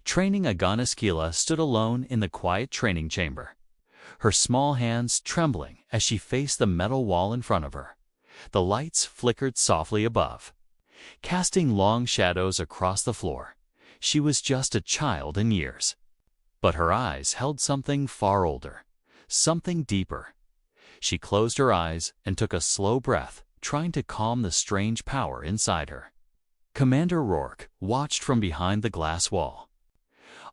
Training Agonis Keela stood alone in the quiet training chamber, her small hands trembling as she faced the metal wall in front of her. The lights flickered softly above, casting long shadows across the floor. She was just a child in years, but her eyes held something far older, something deeper. She closed her eyes and took a slow breath, trying to calm the strange power inside her. Commander Rourke watched from behind the glass wall.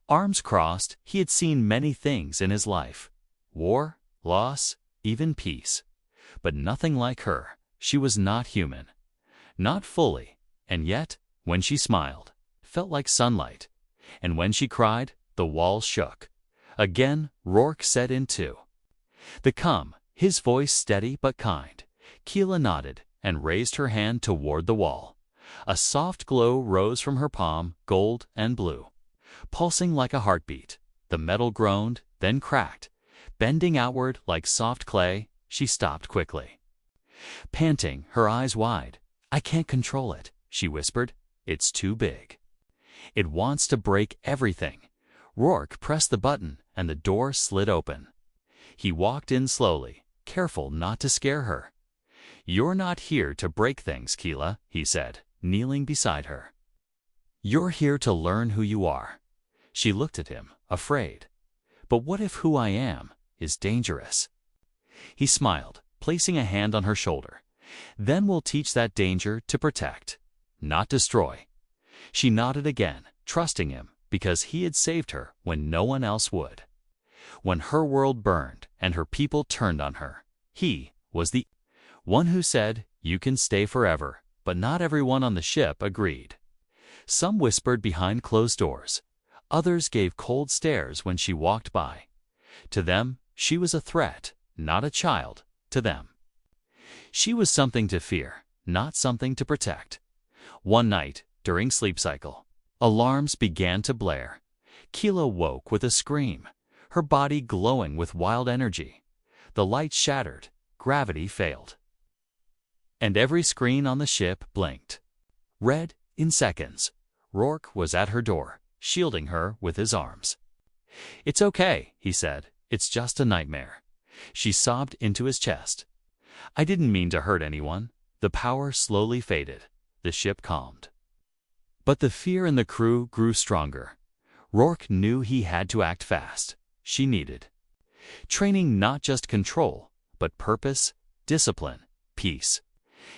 Arms crossed, he had seen many things in his life: war, loss, even peace. But nothing like her. She was not human. Not fully. And yet, when she smiled, felt like sunlight. And when she cried, the walls shook. Again, Rourke set in too. The come, his voice steady but kind. Keela nodded and raised her hand toward the wall. A soft glow rose from her palm, gold and blue, pulsing like a heartbeat. The metal groaned, then cracked. Bending outward like soft clay, she stopped quickly. Panting, her eyes wide. "I can't control it," she whispered. "It's too big. It wants to break everything." Rourke pressed the button, and the door slid open. He walked in slowly, careful not to scare her. "You're not here to break things, Keela," he said, kneeling beside her. "You're here to learn who you are." She looked at him, afraid. "But what if who I am is dangerous?" He smiled, placing a hand on her shoulder. "Then we'll teach that danger to protect, not destroy." She nodded again, trusting him, because he had saved her when no one else would. When her world burned and her people turned on her, he was the one who said, "You can stay forever." But not everyone on the ship agreed. Some whispered behind closed doors. Others gave cold stares when she walked by. To them, she was a threat, not a child, to them. She was something to fear, not something to protect. One night, during sleep cycle, alarms began to blare. Keela woke with a scream, her body glowing with wild energy. The lights shattered, gravity failed, and every screen on the ship blinked. Red, in seconds. Rourke was at her door, shielding her with his arms. "It's okay," he said. "It's just a nightmare." She sobbed into his chest. "I didn't mean to hurt anyone." The power slowly faded. The ship calmed. But the fear in the crew grew stronger. Rourke knew he had to act fast. She needed training, not just control, but purpose, discipline, peace.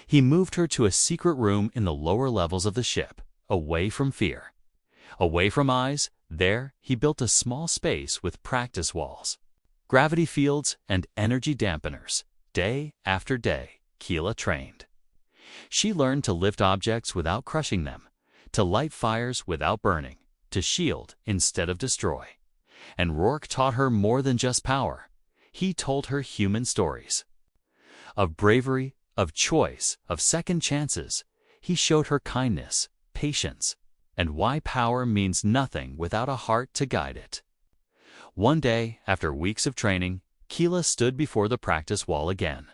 He moved her to a secret room in the lower levels of the ship, away from fear, away from eyes. There, he built a small space with practice walls, gravity fields, and energy dampeners. Day after day, Keela trained. She learned to lift objects without crushing them, to light fires without burning, to shield instead of destroy. And Rourke taught her more than just power. He told her human stories of bravery, of choice, of second chances. He showed her kindness, patience, and why power means nothing without a heart to guide it. One day, after weeks of training, Keela stood before the practice wall again.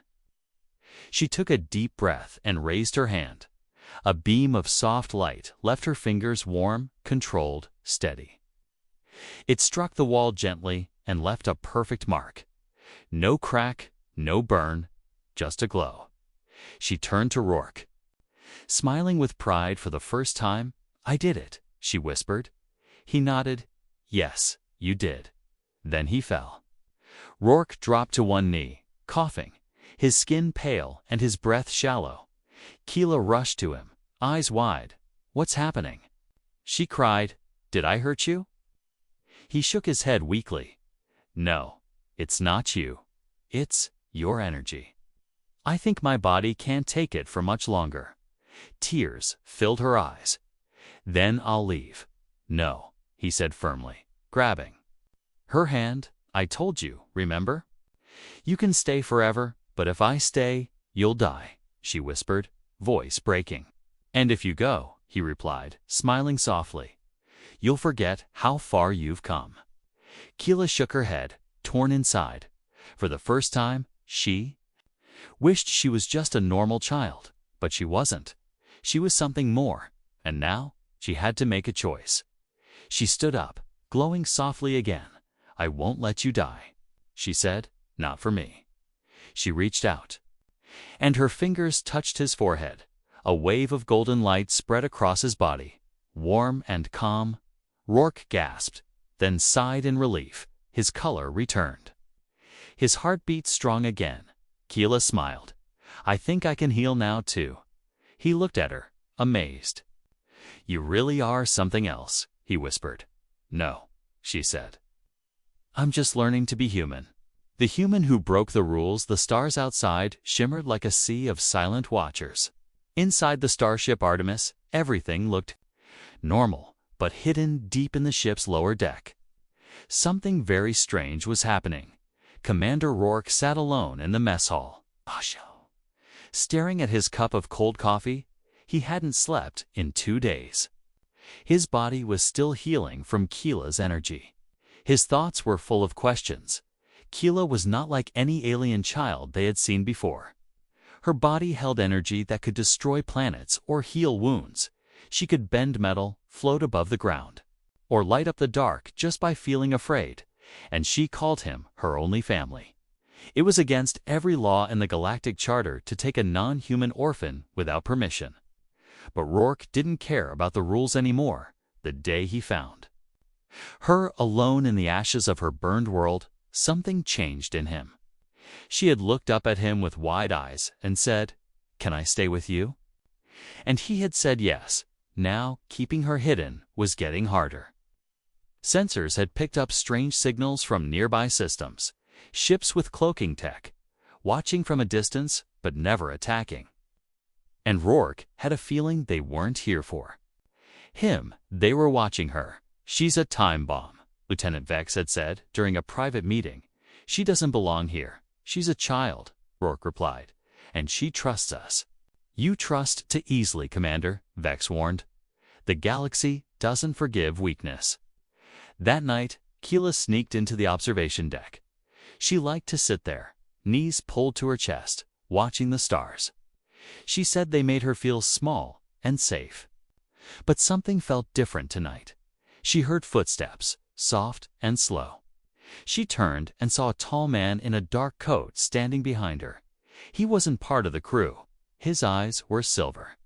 She took a deep breath and raised her hand. A beam of soft light left her fingers warm, controlled, steady. It struck the wall gently and left a perfect mark. No crack, no burn, just a glow. She turned to Rourke, smiling with pride for the first time. "I did it," she whispered. He nodded. "Yes, you did." Then he fell. Rourke dropped to one knee, coughing, his skin pale and his breath shallow. Keela rushed to him, eyes wide. "What's happening?" She cried. "Did I hurt you?" He shook his head weakly. "No, it's not you. It's your energy. I think my body can't take it for much longer." Tears filled her eyes. "Then I'll leave." "No," he said firmly, grabbing her hand. "I told you, remember? You can stay forever, but if I stay, you'll die," she whispered, voice breaking. "And if you go," he replied, smiling softly, "you'll forget how far you've come." Keela shook her head, torn inside. For the first time, she wished she was just a normal child, but she wasn't. She was something more, and now she had to make a choice. She stood up, glowing softly again. "I won't let you die," she said. "Not for me." She reached out, and her fingers touched his forehead. A wave of golden light spread across his body, warm and calm. Rourke gasped, then sighed in relief. His color returned. His heart beat strong again. Keela smiled. "I think I can heal now, too." He looked at her, amazed. "You really are something else," he whispered. "No," she said. "I'm just learning to be human." The human who broke the rules. The stars outside shimmered like a sea of silent watchers. Inside the starship Artemis, everything looked normal, but hidden deep in the ship's lower deck. Something very strange was happening. Commander Rourke sat alone in the mess hall, staring at his cup of cold coffee. He hadn't slept in 2 days. His body was still healing from Keela's energy. His thoughts were full of questions. Keela was not like any alien child they had seen before. Her body held energy that could destroy planets or heal wounds. She could bend metal, float above the ground, or light up the dark just by feeling afraid. And she called him her only family. It was against every law in the Galactic Charter to take a non-human orphan without permission. But Rourke didn't care about the rules anymore the day he found her alone in the ashes of her burned world. Something changed in him. She had looked up at him with wide eyes and said, "Can I stay with you?" And he had said yes. Now, keeping her hidden was getting harder. Sensors had picked up strange signals from nearby systems, ships with cloaking tech, watching from a distance but never attacking. And Rourke had a feeling they weren't here for him. They were watching her. "She's a time bomb," Lieutenant Vex had said during a private meeting. "She doesn't belong here. She's a child," Rourke replied, "and she trusts us." "You trust too easily, Commander," Vex warned. "The galaxy doesn't forgive weakness." That night, Keela sneaked into the observation deck. She liked to sit there, knees pulled to her chest, watching the stars. She said they made her feel small and safe. But something felt different tonight. She heard footsteps, soft and slow. She turned and saw a tall man in a dark coat standing behind her. He wasn't part of the crew. His eyes were silver,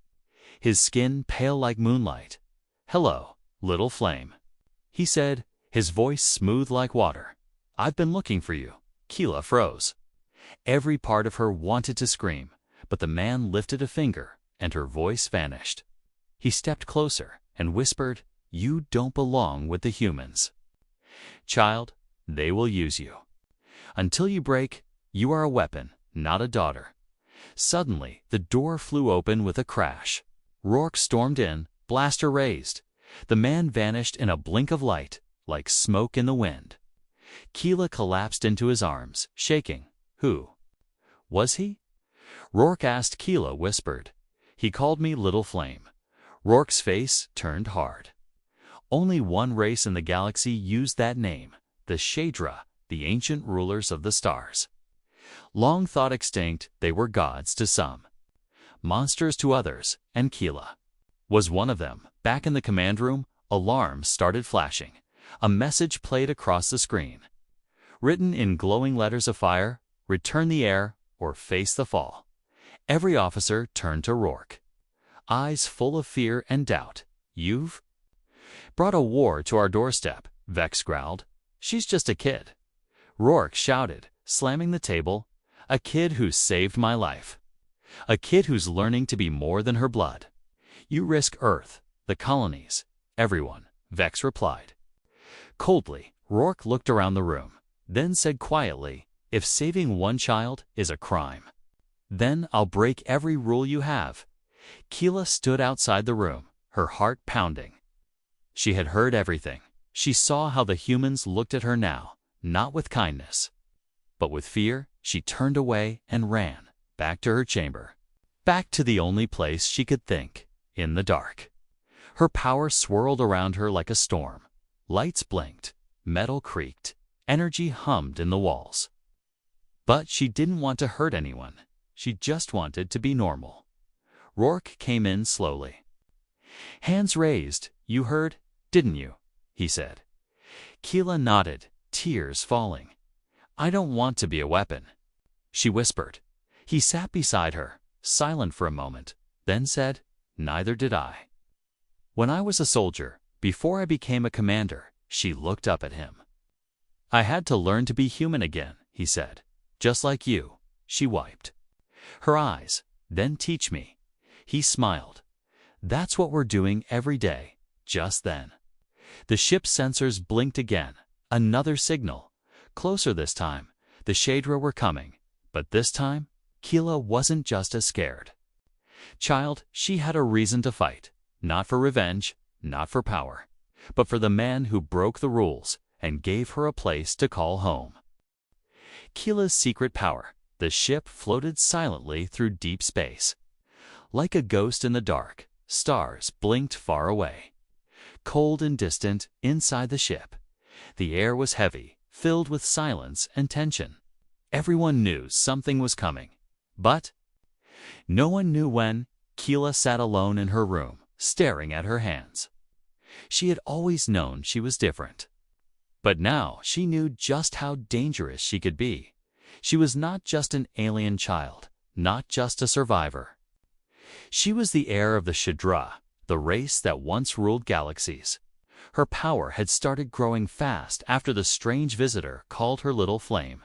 his skin pale like moonlight. "Hello, little flame," he said, his voice smooth like water. "I've been looking for you." Keela froze. Every part of her wanted to scream, but the man lifted a finger and her voice vanished. He stepped closer and whispered, "You don't belong with the humans. Child, they will use you. Until you break, you are a weapon, not a daughter." Suddenly, the door flew open with a crash. Rourke stormed in, blaster raised. The man vanished in a blink of light, like smoke in the wind. Keela collapsed into his arms, shaking. "Who was he?" Rourke asked. Keela whispered, "He called me Little Flame." Rourke's face turned hard. Only one race in the galaxy used that name, the Shaedra, the ancient rulers of the stars. Long thought extinct, they were gods to some, monsters to others, and Keela was one of them. Back in the command room, alarms started flashing. A message played across the screen. Written in glowing letters of fire, "Return the air or face the fall." Every officer turned to Rourke, eyes full of fear and doubt. "You've brought a war to our doorstep," Vex growled. "She's just a kid." Rourke shouted, slamming the table, "A kid who saved my life. A kid who's learning to be more than her blood. You risk Earth, the colonies, everyone," Vex replied. Coldly, Rourke looked around the room, then said quietly, "If saving one child is a crime, then I'll break every rule you have." Keela stood outside the room, her heart pounding. She had heard everything. She saw how the humans looked at her now, not with kindness, but with fear. She turned away and ran, back to her chamber, back to the only place she could think, in the dark. Her power swirled around her like a storm. Lights blinked, metal creaked, energy hummed in the walls. But she didn't want to hurt anyone. She just wanted to be normal. Rourke came in slowly. Hands raised. "You heard, didn't you?" he said. Keela nodded, tears falling. I don't want to be a weapon, she whispered. He sat beside her, silent for a moment, then said, Neither did I. When I was a soldier, before I became a commander, she looked up at him. I had to learn to be human again, he said. Just like you, she wiped her eyes. Then teach me. He smiled. That's what we're doing every day. Just then, the ship's sensors blinked again. Another signal. Closer this time. The Shadra were coming. But this time, Keela wasn't just as scared. Child, she had a reason to fight. Not for revenge, not for power, but for the man who broke the rules and gave her a place to call home. Keela's secret power. The ship floated silently through deep space. Like a ghost in the dark, stars blinked far away. Cold and distant inside the ship. The air was heavy, filled with silence and tension. Everyone knew something was coming. But no one knew when. Keela sat alone in her room, staring at her hands. She had always known she was different. But now she knew just how dangerous she could be. She was not just an alien child, not just a survivor. She was the heir of the Shadra, the race that once ruled galaxies. Her power had started growing fast after the strange visitor called her little flame.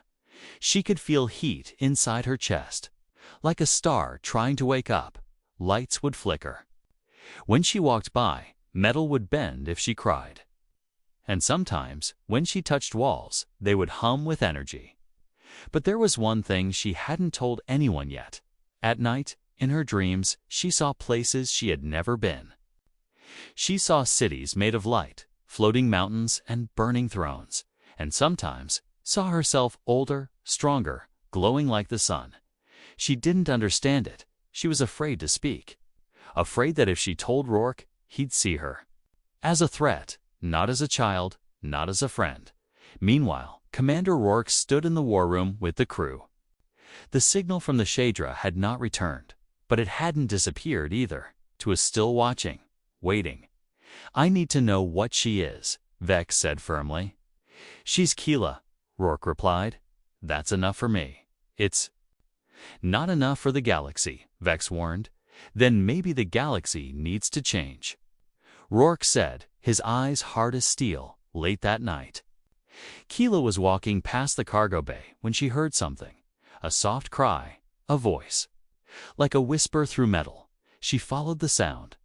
She could feel heat inside her chest. Like a star trying to wake up, lights would flicker. When she walked by, metal would bend if she cried. And sometimes, when she touched walls, they would hum with energy. But there was one thing she hadn't told anyone yet. At night, in her dreams, she saw places she had never been. She saw cities made of light, floating mountains and burning thrones, and sometimes saw herself older, stronger, glowing like the sun. She didn't understand it. She was afraid to speak. Afraid that if she told Rourke, he'd see her. As a threat, not as a child, not as a friend. Meanwhile, Commander Rourke stood in the war room with the crew. The signal from the Shadra had not returned, but it hadn't disappeared either. It was still watching, waiting. I need to know what she is, Vex said firmly. She's Keela, Rourke replied. That's enough for me. It's not enough for the galaxy, Vex warned. Then maybe the galaxy needs to change. Rourke said, his eyes hard as steel, late that night. Keela was walking past the cargo bay when she heard something. A soft cry, a voice. Like a whisper through metal, she followed the sound.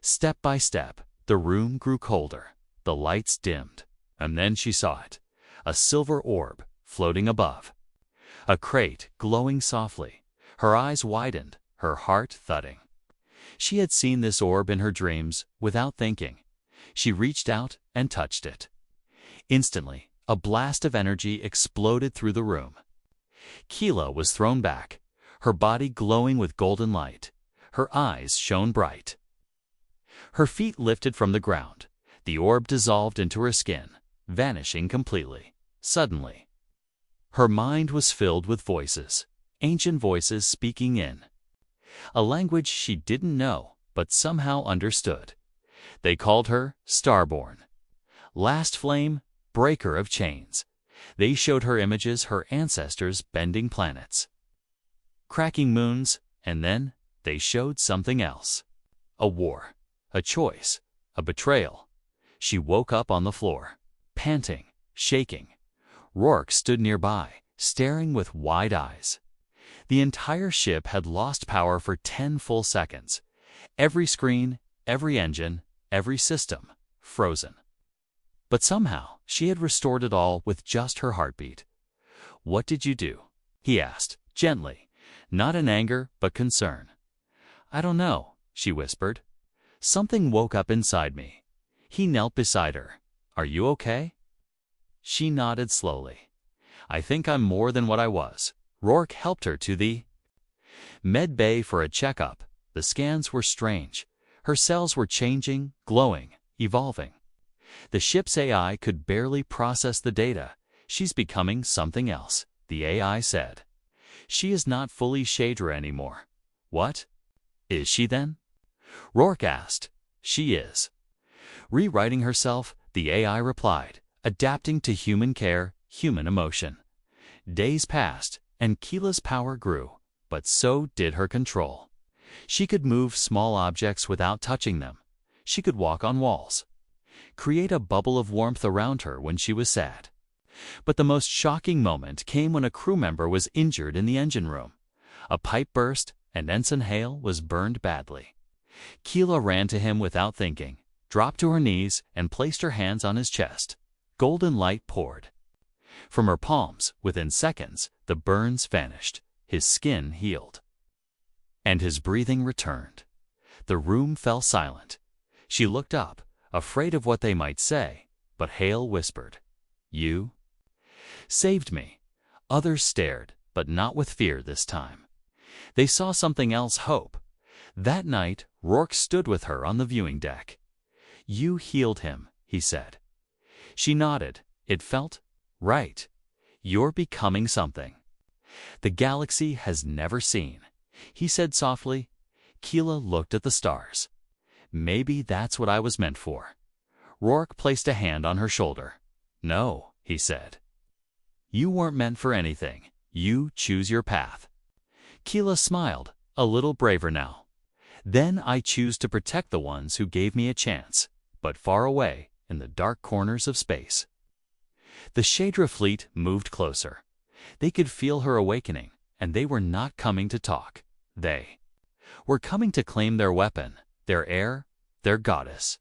Step by step, the room grew colder. The lights dimmed. And then she saw it. A silver orb floating above. A crate glowing softly. Her eyes widened, her heart thudding. She had seen this orb in her dreams without thinking. She reached out and touched it. Instantly, a blast of energy exploded through the room. Keela was thrown back, her body glowing with golden light. Her eyes shone bright. Her feet lifted from the ground. The orb dissolved into her skin, vanishing completely. Suddenly, her mind was filled with voices, ancient voices speaking in a language she didn't know, but somehow understood. They called her Starborn. Last Flame, Breaker of Chains. They showed her images her ancestors bending planets, cracking moons, and then they showed something else. A war, a choice, a betrayal. She woke up on the floor, panting, shaking. Rourke stood nearby, staring with wide eyes. The entire ship had lost power for 10 full seconds. Every screen, every engine, every system, frozen. But somehow, she had restored it all with just her heartbeat. What did you do? He asked, gently, not in anger, but concern. I don't know, she whispered. Something woke up inside me. He knelt beside her. Are you okay? She nodded slowly. I think I'm more than what I was. Rourke helped her to the med bay for a checkup. The scans were strange. Her cells were changing, glowing, evolving. The ship's AI could barely process the data. She's becoming something else, the AI said. She is not fully Shadra anymore. What is she then? Rourke asked. She is rewriting herself, the AI replied, adapting to human care, human emotion. Days passed, and Keela's power grew, but so did her control. She could move small objects without touching them. She could walk on walls, create a bubble of warmth around her when she was sad. But the most shocking moment came when a crew member was injured in the engine room. A pipe burst, and Ensign Hale was burned badly. Keela ran to him without thinking, dropped to her knees, and placed her hands on his chest. Golden light poured from her palms. Within seconds, the burns vanished, his skin healed, and his breathing returned. The room fell silent. She looked up, afraid of what they might say, but Hale whispered, "You saved me." Others stared, but not with fear this time. They saw something else: hope. That night, Rourke stood with her on the viewing deck. "You healed him," he said. She nodded. It felt right. "You're becoming something the galaxy has never seen," he said softly. Keela looked at the stars. "Maybe that's what I was meant for." Rourke placed a hand on her shoulder. "No," he said. "You weren't meant for anything. You choose your path." Keela smiled, a little braver now. "Then I choose to protect the ones who gave me a chance, but far away in the dark corners of space." The Shadra fleet moved closer. They could feel her awakening, and they were not coming to talk. They were coming to claim their weapon, their heir, their goddess.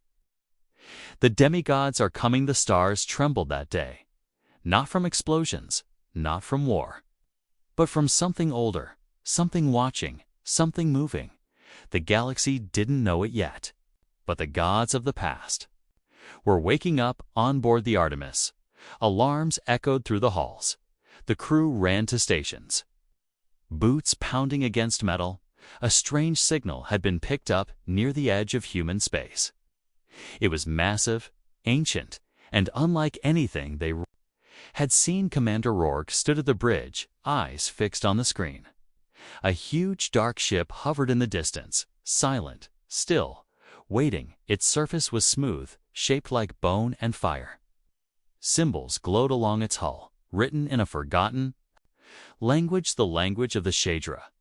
The demigods are coming. The stars trembled that day. Not from explosions, not from war, but from something older, something watching, something moving. The galaxy didn't know it yet, but the gods of the past were waking up on board the Artemis. Alarms echoed through the halls. The crew ran to stations, boots pounding against metal. A strange signal had been picked up near the edge of human space. It was massive, ancient, and unlike anything they had seen. Commander Rourke stood at the bridge, eyes fixed on the screen. A huge dark ship hovered in the distance, silent, still, waiting. Its surface was smooth, shaped like bone and fire. Symbols glowed along its hull, written in a forgotten language, the language of the Shadra.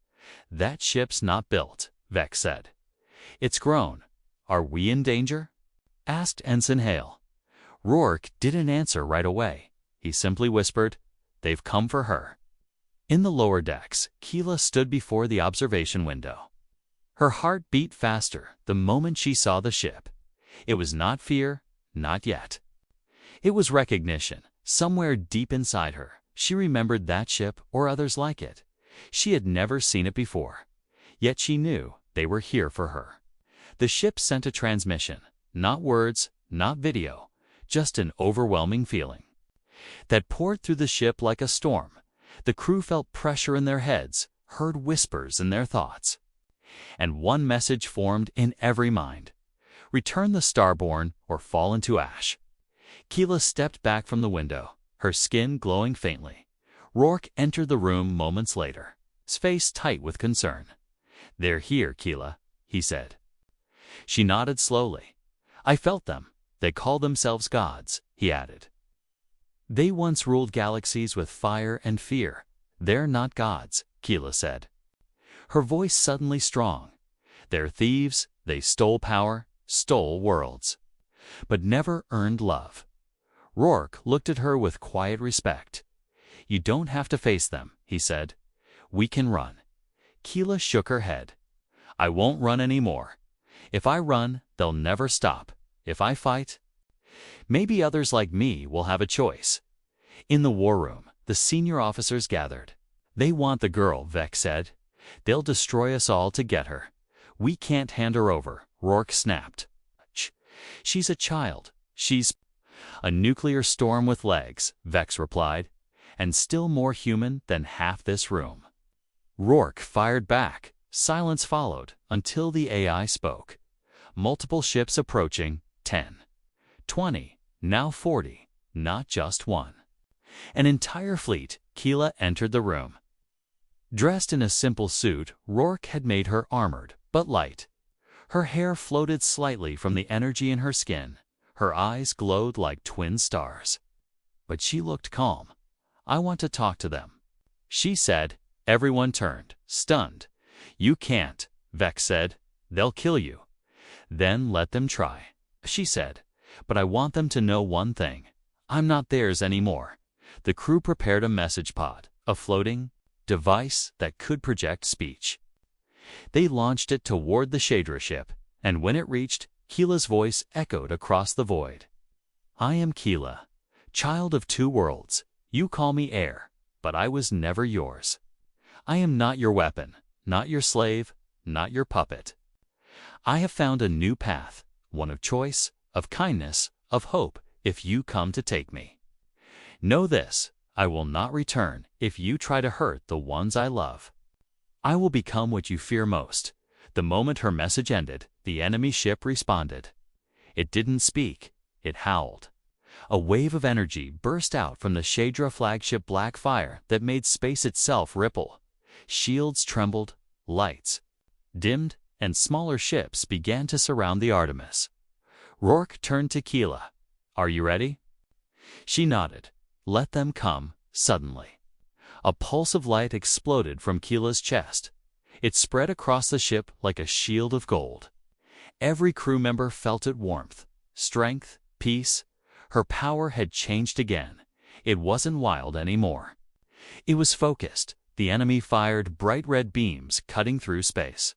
"That ship's not built," Vex said. "It's grown." "Are we in danger?" asked Ensign Hale. Rourke didn't answer right away. He simply whispered, "They've come for her." In the lower decks, Keela stood before the observation window. Her heart beat faster the moment she saw the ship. It was not fear, not yet. It was recognition. Somewhere deep inside her, she remembered that ship or others like it. She had never seen it before, yet she knew they were here for her. The ship sent a transmission, not words, not video, just an overwhelming feeling that poured through the ship like a storm. The crew felt pressure in their heads, heard whispers in their thoughts. And one message formed in every mind: return the Starborn or fall into ash. Keela stepped back from the window, her skin glowing faintly. Rourke entered the room moments later, his face tight with concern. "They're here, Keela," he said. She nodded slowly. "I felt them. They call themselves gods," he added. "They once ruled galaxies with fire and fear. They're not gods," Keela said, her voice suddenly strong. "They're thieves. They stole power, stole worlds, but never earned love." Rourke looked at her with quiet respect. "You don't have to face them," he said. "We can run." Keela shook her head. "I won't run anymore. If I run, they'll never stop. If I fight, maybe others like me will have a choice." In the war room, the senior officers gathered. "They want the girl," Vex said. "They'll destroy us all to get her. We can't hand her over," Rourke snapped. She's a child. She's a nuclear storm with legs," Vex replied, "and still more human than half this room." Rourke fired back. Silence followed until the AI spoke. Multiple ships approaching, 10, 20, now 40, not just one. An entire fleet. Keela entered the room. Dressed in a simple suit, Rourke had made her armored, but light. Her hair floated slightly from the energy in her skin. Her eyes glowed like twin stars. But she looked calm. "I want to talk to them," she said. Everyone turned, stunned. "You can't," Vex said. "They'll kill you." "Then let them try," she said. "But I want them to know one thing. I'm not theirs anymore." The crew prepared a message pod, a floating device that could project speech. They launched it toward the Shadra ship, and when it reached, Keela's voice echoed across the void. "I am Keela, child of two worlds. You call me heir, but I was never yours. I am not your weapon, not your slave, not your puppet. I have found a new path, one of choice, of kindness, of hope, if you come to take me. Know this, I will not return if you try to hurt the ones I love. I will become what you fear most." The moment her message ended, the enemy ship responded. It didn't speak, it howled. A wave of energy burst out from the Shadra flagship black fire that made space itself ripple. Shields trembled, lights dimmed, and smaller ships began to surround the Artemis. Rourke turned to Keela. "Are you ready?" She nodded. "Let them come." Suddenly, a pulse of light exploded from Keela's chest. It spread across the ship like a shield of gold. Every crew member felt its warmth, strength, peace. Her power had changed again. It wasn't wild anymore. It was focused. The enemy fired bright red beams cutting through space.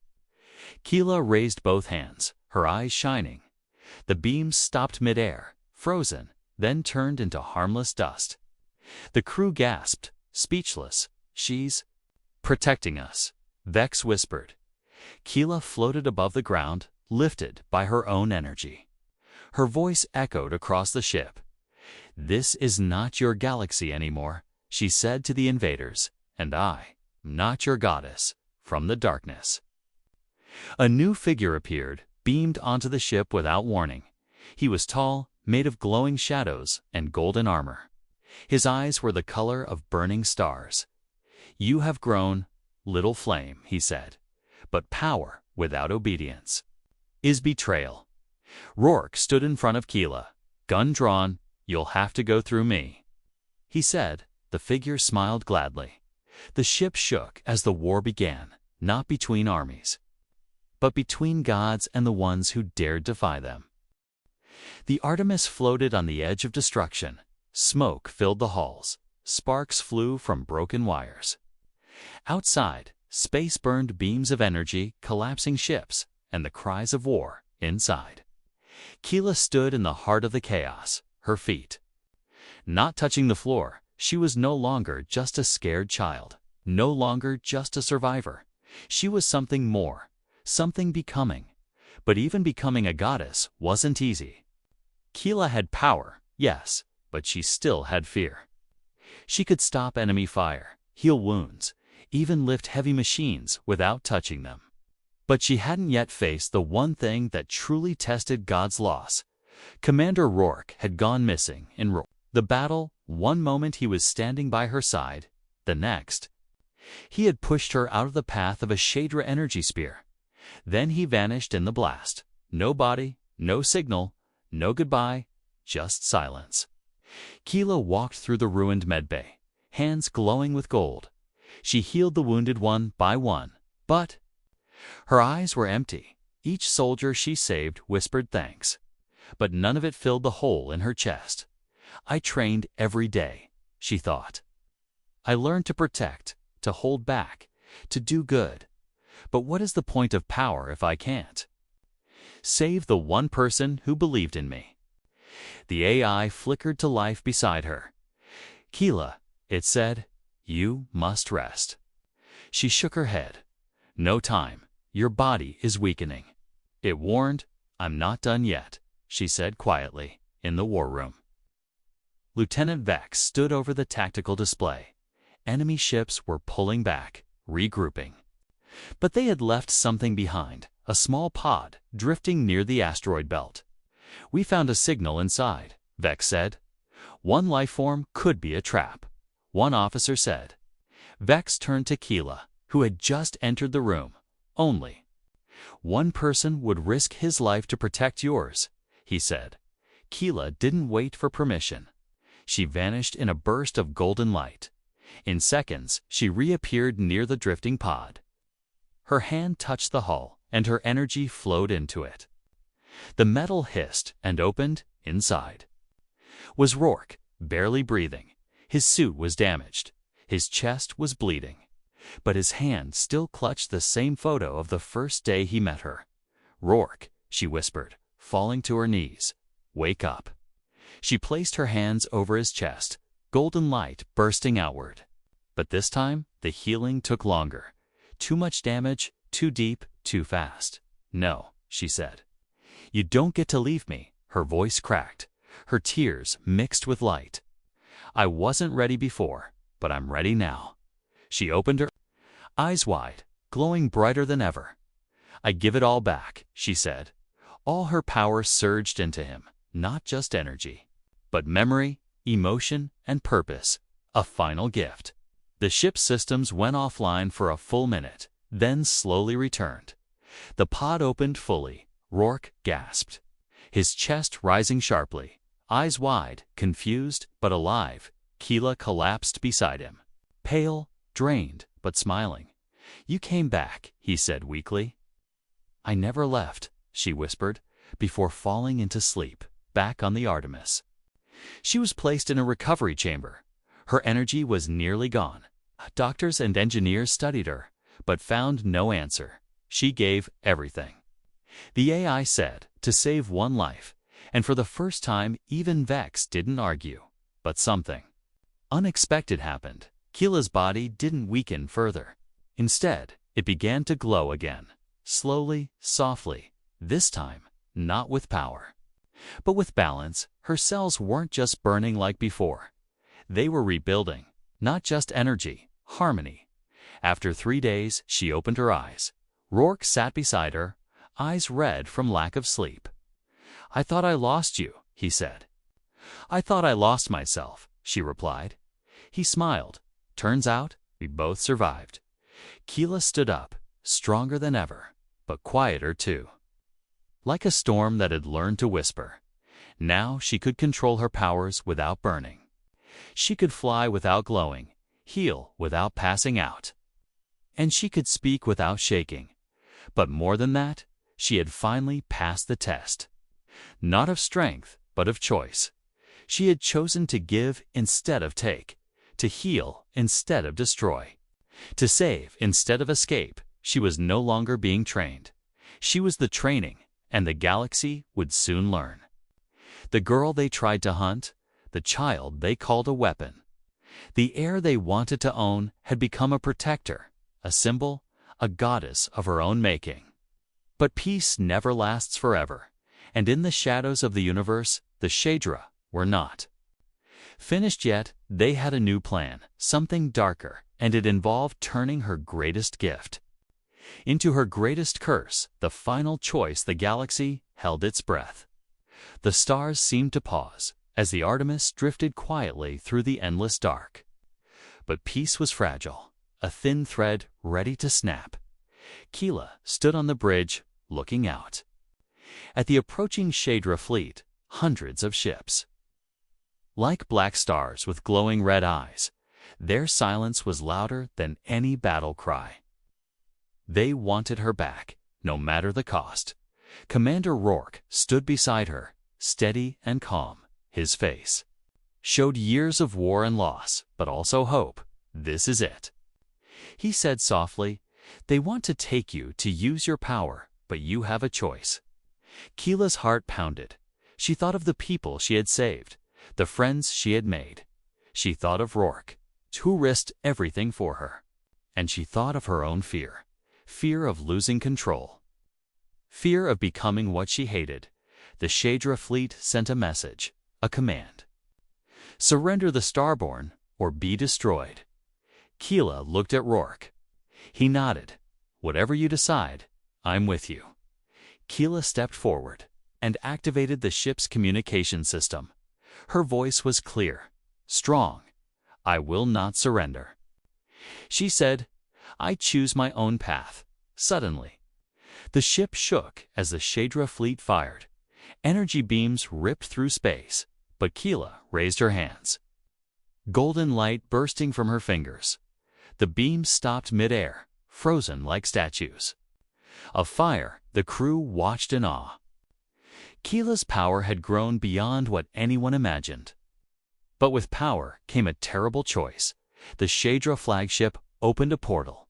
Keela raised both hands, her eyes shining. The beams stopped midair, frozen, then turned into harmless dust. The crew gasped, speechless. "She's protecting us," Vex whispered. Keela floated above the ground, lifted by her own energy. Her voice echoed across the ship. "This is not your galaxy anymore," she said to the invaders, "and I am not your goddess from the darkness." A new figure appeared, beamed onto the ship without warning. He was tall, made of glowing shadows and golden armor. His eyes were the color of burning stars. "You have grown, little flame," he said, "but power without obedience is betrayal." Rourke stood in front of Keela. "Gun drawn, you'll have to go through me," he said. The figure smiled gladly. The ship shook as the war began, not between armies, but between gods and the ones who dared defy them. The Artemis floated on the edge of destruction. Smoke filled the halls. Sparks flew from broken wires. Outside, space burned beams of energy, collapsing ships, and the cries of war inside. Keela stood in the heart of the chaos, her feet not touching the floor. She was no longer just a scared child, no longer just a survivor. She was something more, something becoming. But even becoming a goddess wasn't easy. Keela had power, yes, but she still had fear. She could stop enemy fire, heal wounds, even lift heavy machines without touching them. But she hadn't yet faced the one thing that truly tested God's loss. Commander Rourke had gone missing in the battle. One moment he was standing by her side, the next, he had pushed her out of the path of a Shadra energy spear. Then he vanished in the blast. No body, no signal, no goodbye, just silence. Keela walked through the ruined medbay, hands glowing with gold. She healed the wounded one by one, but her eyes were empty. Each soldier she saved whispered thanks, but none of it filled the hole in her chest. "I trained every day," she thought. "I learned to protect, to hold back, to do good. But what is the point of power if I can't save the one person who believed in me?" The AI flickered to life beside her. "Keela," it said, "you must rest." She shook her head. "No time. Your body is weakening." It warned. "I'm not done yet," she said quietly, in the war room. Lieutenant Vex stood over the tactical display. Enemy ships were pulling back, regrouping. But they had left something behind, a small pod drifting near the asteroid belt. "We found a signal inside," Vex said. "One life form could be a trap," one officer said. Vex turned to Keela, who had just entered the room. "Only one person would risk his life to protect yours," he said. Keela didn't wait for permission. She vanished in a burst of golden light. In seconds, she reappeared near the drifting pod. Her hand touched the hull, and her energy flowed into it. The metal hissed and opened inside. Was Rourke, barely breathing. His suit was damaged. His chest was bleeding. But his hand still clutched the same photo of the first day he met her. "Rourke," she whispered, falling to her knees. "Wake up." She placed her hands over his chest, golden light bursting outward. But this time, the healing took longer. Too much damage, too deep, too fast. "No," she said. "You don't get to leave me." Her voice cracked. Her tears mixed with light. "I wasn't ready before, but I'm ready now." She opened her eyes wide, glowing brighter than ever. "I give it all back," she said. All her power surged into him, not just energy, but memory, emotion, and purpose, a final gift. The ship's systems went offline for a full minute, then slowly returned. The pod opened fully. Rourke gasped, his chest rising sharply. Eyes wide, confused, but alive, Keela collapsed beside him. Pale, drained, but smiling. "You came back," he said weakly. "I never left," she whispered, before falling into sleep, back on the Artemis. She was placed in a recovery chamber. Her energy was nearly gone. Doctors and engineers studied her, but found no answer. She gave everything. The AI said, to save one life, and for the first time even Vex didn't argue. But something unexpected happened. Keela's body didn't weaken further. Instead, it began to glow again, slowly, softly, this time not with power, but with balance. Her cells weren't just burning like before. They were rebuilding, not just energy, harmony. After 3 days, she opened her eyes. Rourke sat beside her, eyes red from lack of sleep. "I thought I lost you," he said. "I thought I lost myself," she replied. He smiled. "Turns out, we both survived." Keela stood up, stronger than ever, but quieter too. Like a storm that had learned to whisper. Now she could control her powers without burning. She could fly without glowing, heal without passing out. And she could speak without shaking. But more than that, she had finally passed the test. Not of strength, but of choice. She had chosen to give instead of take, to heal instead of destroy, to save instead of escape. She was no longer being trained. She was the training, and the galaxy would soon learn. The girl they tried to hunt, the child they called a weapon, the heir they wanted to own had become a protector, a symbol, a goddess of her own making. But peace never lasts forever, and in the shadows of the universe, the Shaedra were not finished yet. They had a new plan, something darker, and it involved turning her greatest gift into her greatest curse, the final choice. The galaxy held its breath. The stars seemed to pause as the Artemis drifted quietly through the endless dark. But peace was fragile, a thin thread ready to snap. Keela stood on the bridge, looking out. At the approaching Shaedra fleet, hundreds of ships. Like black stars with glowing red eyes, their silence was louder than any battle cry. They wanted her back, no matter the cost. Commander Rourke stood beside her, steady and calm. His face showed years of war and loss, but also hope. "This is it," he said softly. "They want to take you to use your power, but you have a choice." Keela's heart pounded. She thought of the people she had saved, the friends she had made. She thought of Rourke, who risked everything for her. And she thought of her own fear. Fear of losing control. Fear of becoming what she hated. The Shaedra fleet sent a message, a command. Surrender the Starborn, or be destroyed. Keela looked at Rourke. He nodded. "Whatever you decide, I'm with you." Keela stepped forward and activated the ship's communication system. Her voice was clear, strong. "I will not surrender." She said, "I choose my own path." Suddenly, the ship shook as the Shaedra fleet fired. Energy beams ripped through space, but Keela raised her hands. Golden light bursting from her fingers. The beams stopped mid-air, frozen like statues. Of fire, the crew watched in awe. Keela's power had grown beyond what anyone imagined. But with power came a terrible choice. The Shadra flagship opened a portal.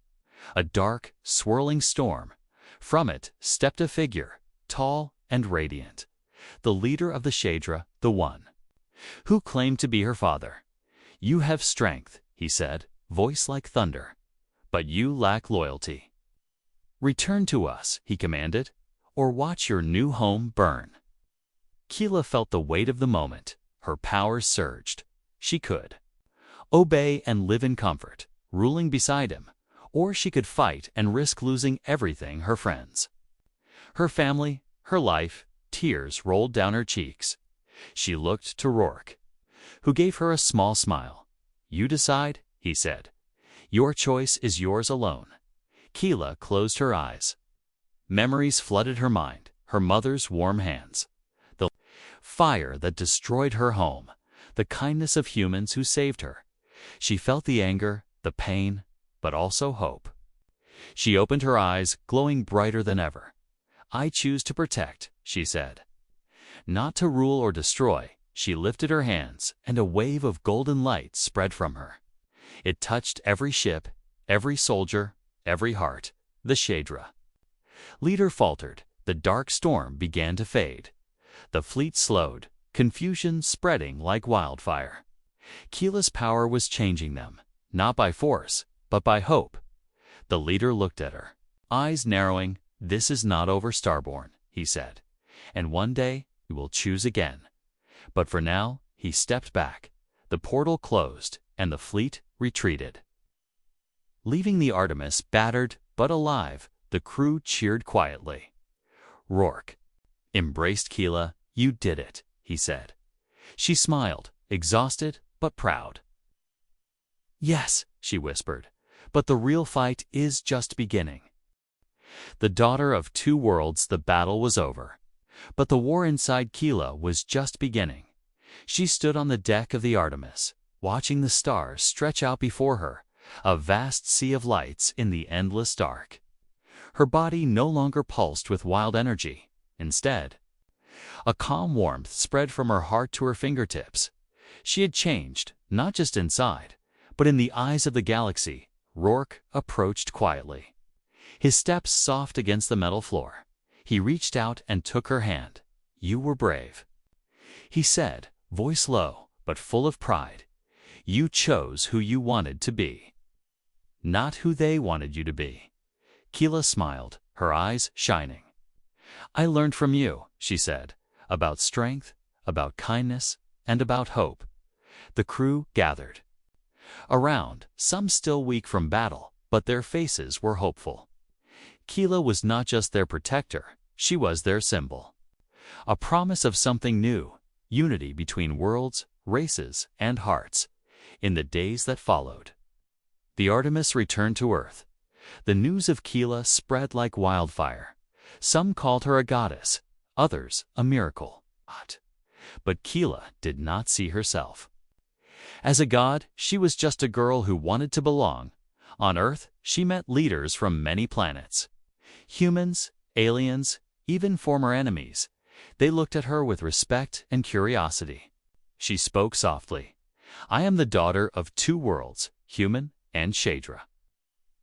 A dark, swirling storm. From it stepped a figure, tall and radiant. The leader of the Shadra, the one who claimed to be her father. "You have strength," he said, voice like thunder, "but you lack loyalty. Return to us," he commanded, "or watch your new home burn." Keela felt the weight of the moment. Her powers surged. She could obey and live in comfort, ruling beside him, or she could fight and risk losing everything: her friends, her family, her life. Tears rolled down her cheeks. She looked to Rourke, who gave her a small smile. "You decide," he said. "Your choice is yours alone." Keela closed her eyes. Memories flooded her mind, her mother's warm hands, the fire that destroyed her home, the kindness of humans who saved her. She felt the anger, the pain, but also hope. She opened her eyes, glowing brighter than ever. "I choose to protect," she said. "Not to rule or destroy." She lifted her hands, and a wave of golden light spread from her. It touched every ship, every soldier, every heart. The Shadra leader faltered. The dark storm began to fade. The fleet slowed, confusion spreading like wildfire. Keela's power was changing them, not by force, but by hope. The leader looked at her, eyes narrowing. "This is not over, Starborn," he said, "and one day you will choose again." But for now, he stepped back. The portal closed, and the fleet retreated. Leaving the Artemis battered but alive, the crew cheered quietly. Rourke embraced Keela. "You did it," he said. She smiled, exhausted but proud. "Yes," she whispered, "but the real fight is just beginning." The daughter of two worlds, the battle was over. But the war inside Keela was just beginning. She stood on the deck of the Artemis, watching the stars stretch out before her, a vast sea of lights in the endless dark. Her body no longer pulsed with wild energy. Instead, a calm warmth spread from her heart to her fingertips. She had changed, not just inside, but in the eyes of the galaxy. Rourke approached quietly, his steps soft against the metal floor. He reached out and took her hand. "You were brave," he said, voice low but full of pride. "You chose who you wanted to be, not who they wanted you to be." Keela smiled, her eyes shining. "I learned from you," she said, "about strength, about kindness, and about hope." The crew gathered around, some still weak from battle, but their faces were hopeful. Keela was not just their protector, she was their symbol. A promise of something new, unity between worlds, races, and hearts. In the days that followed, the Artemis returned to Earth. The news of Keela spread like wildfire. Some called her a goddess, others a miracle. But Keela did not see herself as a god. She was just a girl who wanted to belong. On Earth, she met leaders from many planets. Humans, aliens, even former enemies. They looked at her with respect and curiosity. She spoke softly. "I am the daughter of two worlds, human and Shadra.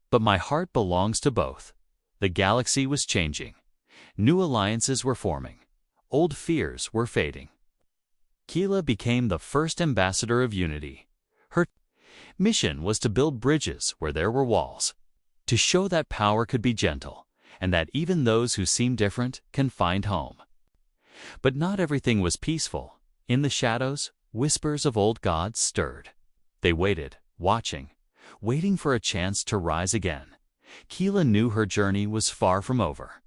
But my heart belongs to both." The galaxy was changing. New alliances were forming. Old fears were fading. Keela became the first ambassador of unity. Her mission was to build bridges where there were walls, to show that power could be gentle, and that even those who seem different can find home. But not everything was peaceful. In the shadows, whispers of old gods stirred. They waited, watching, waiting for a chance to rise again. Keela knew her journey was far from over.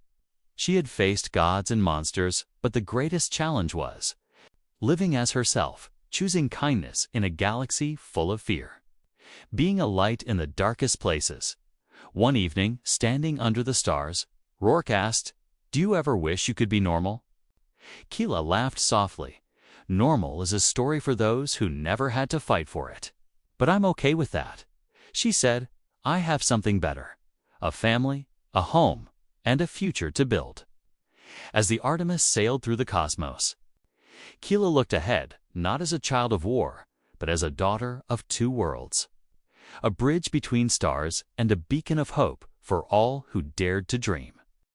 She had faced gods and monsters, but the greatest challenge was living as herself, choosing kindness in a galaxy full of fear, being a light in the darkest places. One evening, standing under the stars, Rourke asked, "Do you ever wish you could be normal?" Keela laughed softly. Normal is a story for those who never had to fight for it. But I'm okay with that. She said, I have something better. A family, a home, and a future to build. As the Artemis sailed through the cosmos, Keela looked ahead, not as a child of war, but as a daughter of two worlds. A bridge between stars and a beacon of hope for all who dared to dream.